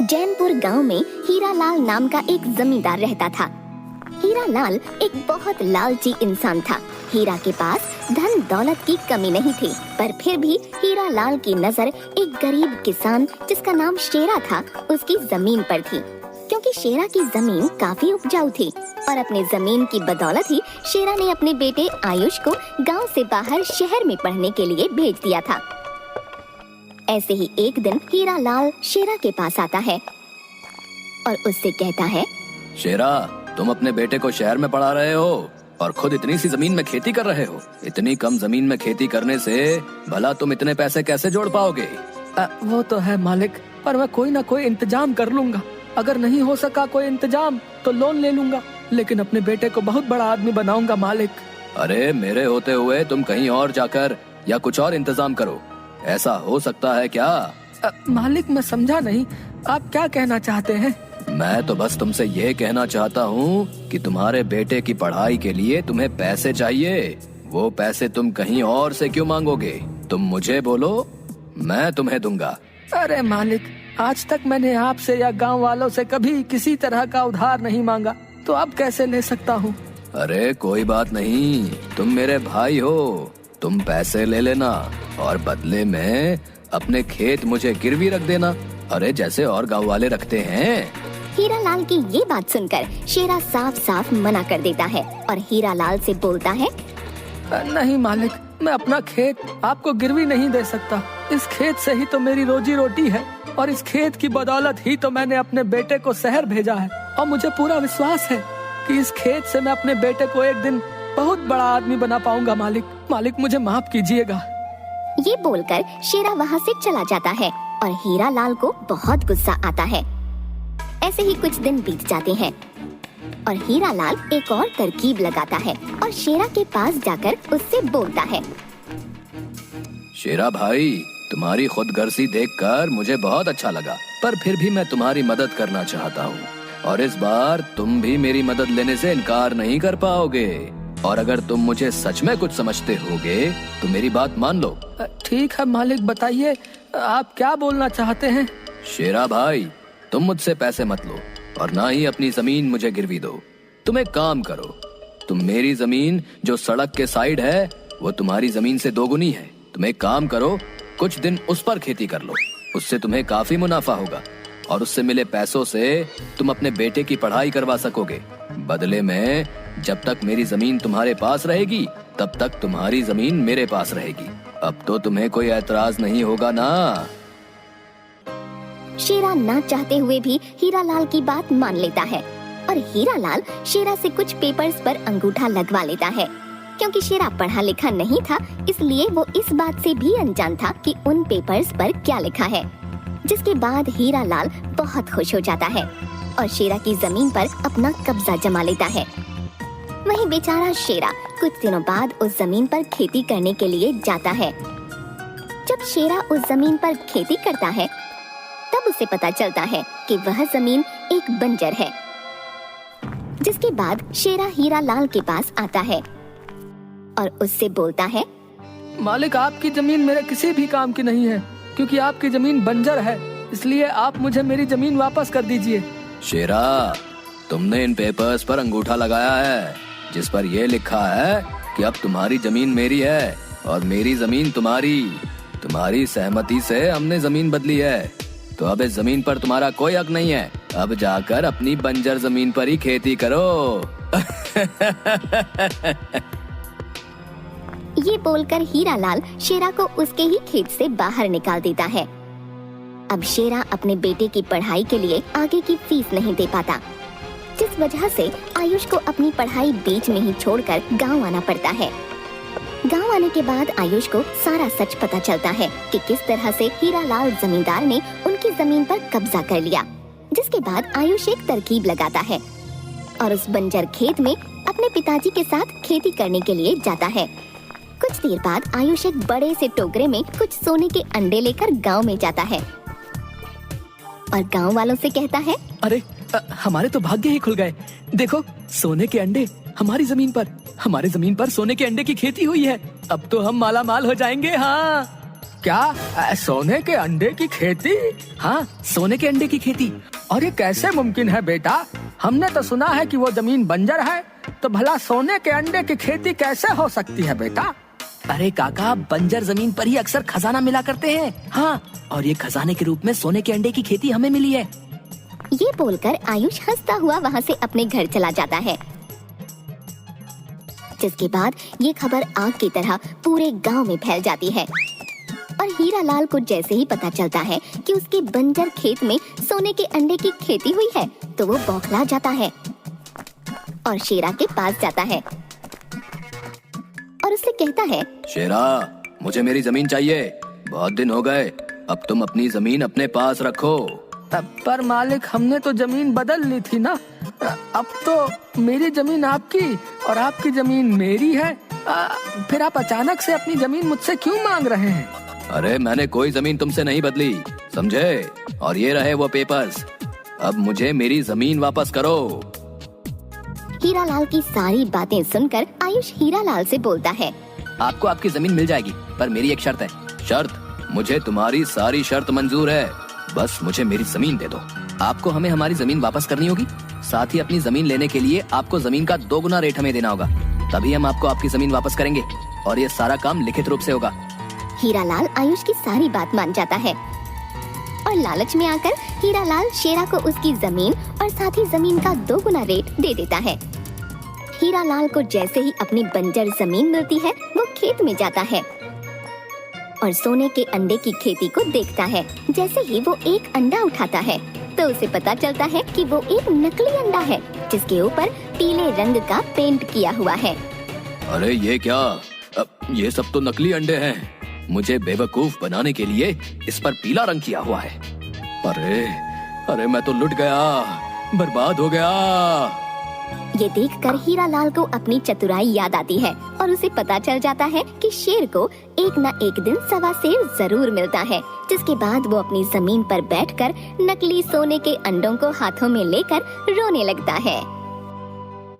जैनपुर गांव में हीरालाल नाम का एक जमींदार रहता था। हीरालाल एक बहुत लालची इंसान था। हीरा के पास धन दौलत की कमी नहीं थी, पर फिर भी हीरालाल की नजर एक गरीब किसान जिसका नाम शेरा था उसकी जमीन पर थी, क्योंकि शेरा की जमीन काफी उपजाऊ थी और अपने जमीन की बदौलत ही शेरा ने अपने बेटे आयुष को गांव से बाहर शहर में पढ़ने के लिए भेज दिया था। ऐसे ही एक दिन हीरालाल शेरा के पास आता है और उससे कहता है, शेरा, तुम अपने बेटे को शहर में पढ़ा रहे हो और खुद इतनी सी जमीन में खेती कर रहे हो। इतनी कम जमीन में खेती करने से भला तुम इतने पैसे कैसे जोड़ पाओगे? वो तो है मालिक, पर मैं कोई ना कोई इंतजाम कर लूंगा। अगर नहीं हो सका कोई इंतजाम तो लोन ले लूंगा, लेकिन अपने बेटे को बहुत बड़ा आदमी बनाऊंगा मालिक। अरे मेरे होते हुए तुम कहीं और जाकर या कुछ और इंतजाम करो, ऐसा हो सकता है क्या? मालिक मैं समझा नहीं, आप क्या कहना चाहते हैं? मैं तो बस तुमसे ये कहना चाहता हूँ कि तुम्हारे बेटे की पढ़ाई के लिए तुम्हें पैसे चाहिए। वो पैसे तुम कहीं और से क्यों मांगोगे? तुम मुझे बोलो, मैं तुम्हें दूंगा। अरे मालिक, आज तक मैंने आपसे या गांव वालों से कभी किसी तरह का उधार नहीं मांगा, तो अब कैसे ले सकता हूँ? अरे कोई बात नहीं, तुम मेरे भाई हो, तुम पैसे ले लेना और बदले में अपने खेत मुझे गिरवी रख देना। अरे जैसे और गांव वाले रखते हैं। हीरालाल की ये बात सुनकर शेरा साफ साफ मना कर देता है और हीरालाल से बोलता है, नहीं मालिक, मैं अपना खेत आपको गिरवी नहीं दे सकता। इस खेत से ही तो मेरी रोजी रोटी है और इस खेत की बदौलत ही तो मैंने अपने बेटे को शहर भेजा है और मुझे पूरा विश्वास है कि इस खेत से मैं अपने बेटे को एक दिन बहुत बड़ा आदमी बना पाऊंगा। मालिक मुझे माफ कीजिएगा। ये बोलकर शेरा वहाँ से चला जाता है और हीरालाल को बहुत गुस्सा आता है। ऐसे ही कुछ दिन बीत जाते हैं और हीरालाल एक और तरकीब लगाता है और शेरा के पास जाकर उससे बोलता है, शेरा भाई, तुम्हारी खुदगर्जी देखकर मुझे बहुत अच्छा लगा, पर फिर भी मैं तुम्हारी मदद करना चाहता हूँ और इस बार तुम भी मेरी मदद लेने से इनकार नहीं कर पाओगे। और अगर तुम मुझे सच में कुछ समझते होगे तो मेरी बात मान लो। ठीक है मालिक, बताइए आप क्या बोलना चाहते हैं? शेरा भाई, तुम मुझसे पैसे मत लो और ना ही अपनी जमीन मुझे गिरवी दो। तुम एक काम करो, तुम मेरी जमीन जो सड़क के साइड है वो तुम्हारी जमीन से दोगुनी है। तुम एक काम करो, कुछ दिन उस पर खेती कर लो, उससे तुम्हें काफी मुनाफा होगा और उससे मिले पैसों से तुम अपने बेटे की पढ़ाई करवा सकोगे। बदले में जब तक मेरी जमीन तुम्हारे पास रहेगी तब तक तुम्हारी जमीन मेरे पास रहेगी। अब तो तुम्हें कोई ऐतराज नहीं होगा ना? शेरा ना चाहते हुए भी हीरालाल की बात मान लेता है और हीरालाल शेरा से कुछ पेपर्स पर अंगूठा लगवा लेता है। क्योंकि शेरा पढ़ा लिखा नहीं था, इसलिए वो इस बात से भी अनजान था कि उन पेपर्स पर क्या लिखा है। जिसके बाद हीरालाल बहुत खुश हो जाता है और शेरा की जमीन पर अपना कब्जा जमा लेता है। वहीं बेचारा शेरा कुछ दिनों बाद उस जमीन पर खेती करने के लिए जाता है। जब शेरा उस जमीन पर खेती करता है तब उसे पता चलता है कि वह जमीन एक बंजर है। जिसके बाद शेरा हीरालाल के पास आता है और उससे बोलता है, मालिक, आपकी जमीन मेरे किसी भी काम की नहीं है, क्योंकि आपकी जमीन बंजर है, इसलिए आप मुझे मेरी जमीन वापस कर दीजिए। शेरा, तुमने इन पेपर्स पर अंगूठा लगाया है जिस पर यह लिखा है कि अब तुम्हारी जमीन मेरी है और मेरी जमीन तुम्हारी। तुम्हारी सहमति से हमने जमीन बदली है, तो अब इस जमीन पर तुम्हारा कोई हक नहीं है। अब जाकर अपनी बंजर जमीन पर ही खेती करो। ये बोलकर हीरालाल शेरा को उसके ही खेत से बाहर निकाल देता है। अब शेरा अपने बेटे की पढ़ाई के लिए आगे की फीस नहीं दे पाता, जिस वजह से आयुष को अपनी पढ़ाई बीच में ही छोड़कर गांव आना पड़ता है। गांव आने के बाद आयुष को सारा सच पता चलता है कि किस तरह से हीरालाल जमींदार ने उनकी जमीन पर कब्जा कर लिया। जिसके बाद आयुष एक तरकीब लगाता है और उस बंजर खेत में अपने पिताजी के साथ खेती करने के लिए जाता है। कुछ देर बाद आयुष एक बड़े से टोकरे में कुछ सोने के अंडे लेकर गांव में जाता है और गांव वालों से कहता है, अरे हमारे तो भाग्य ही खुल गए। देखो, सोने के अंडे हमारी जमीन पर सोने के अंडे की खेती हुई है। अब तो हम माला माल हो जाएंगे। हाँ, क्या सोने के अंडे की खेती? हाँ, सोने के अंडे की खेती। और ये कैसे मुमकिन है बेटा? हमने तो सुना है कि वो जमीन बंजर है, तो भला सोने के अंडे की खेती कैसे हो सकती है बेटा? अरे काका, बंजर जमीन पर ही अक्सर खजाना मिला करते हैं। हाँ, और ये खजाने के रूप में सोने के अंडे की खेती हमें मिली है। ये बोलकर आयुष हंसता हुआ वहाँ से अपने घर चला जाता है। जिसके बाद ये खबर आग की तरह पूरे गांव में फैल जाती है और हीरालाल को जैसे ही पता चलता है कि उसके बंजर खेत में सोने के अंडे की खेती हुई है तो वो बौखला जाता है और शेरा के पास जाता है और उससे कहता है, शेरा, मुझे मेरी जमीन चाहिए। बहुत दिन हो गए, अब तुम अपनी जमीन अपने पास रखो। पर मालिक, हमने तो जमीन बदल ली थी ना। अब तो मेरी जमीन आपकी और आपकी जमीन मेरी है। फिर आप अचानक से अपनी जमीन मुझसे क्यों मांग रहे हैं? अरे मैंने कोई जमीन तुमसे नहीं बदली, समझे? और ये रहे वो पेपर्स। अब मुझे मेरी जमीन वापस करो। हीरालाल की सारी बातें सुनकर आयुष हीरालाल से बोलता है, आपको आपकी जमीन मिल जाएगी, पर मेरी एक शर्त है। शर्त? मुझे तुम्हारी सारी शर्त मंजूर है, बस मुझे मेरी जमीन दे दो। आपको हमें हमारी जमीन वापस करनी होगी, साथ ही अपनी जमीन लेने के लिए आपको जमीन का 2 गुना रेट हमें देना होगा, तभी हम आपको आपकी जमीन वापस करेंगे और ये सारा काम लिखित रूप से होगा। हीरालाल आयुष की सारी बात मान जाता है और लालच में आकर हीरालाल शेरा को उसकी जमीन और साथ ही जमीन का 2 गुना रेट दे देता है। हीरालाल को जैसे ही अपनी बंजर जमीन मिलती है वो खेत में जाता है और सोने के अंडे की खेती को देखता है। जैसे ही वो एक अंडा उठाता है तो उसे पता चलता है कि वो एक नकली अंडा है जिसके ऊपर पीले रंग का पेंट किया हुआ है। अरे ये क्या? ये सब तो नकली अंडे हैं। मुझे बेवकूफ बनाने के लिए इस पर पीला रंग किया हुआ है। अरे मैं तो लुट गया, बर्बाद हो गया। ये देखकर हीरालाल को अपनी चतुराई याद आती है और उसे पता चल जाता है कि शेर को एक न एक दिन सवा सेर जरूर मिलता है। जिसके बाद वो अपनी जमीन पर बैठकर नकली सोने के अंडों को हाथों में लेकर रोने लगता है।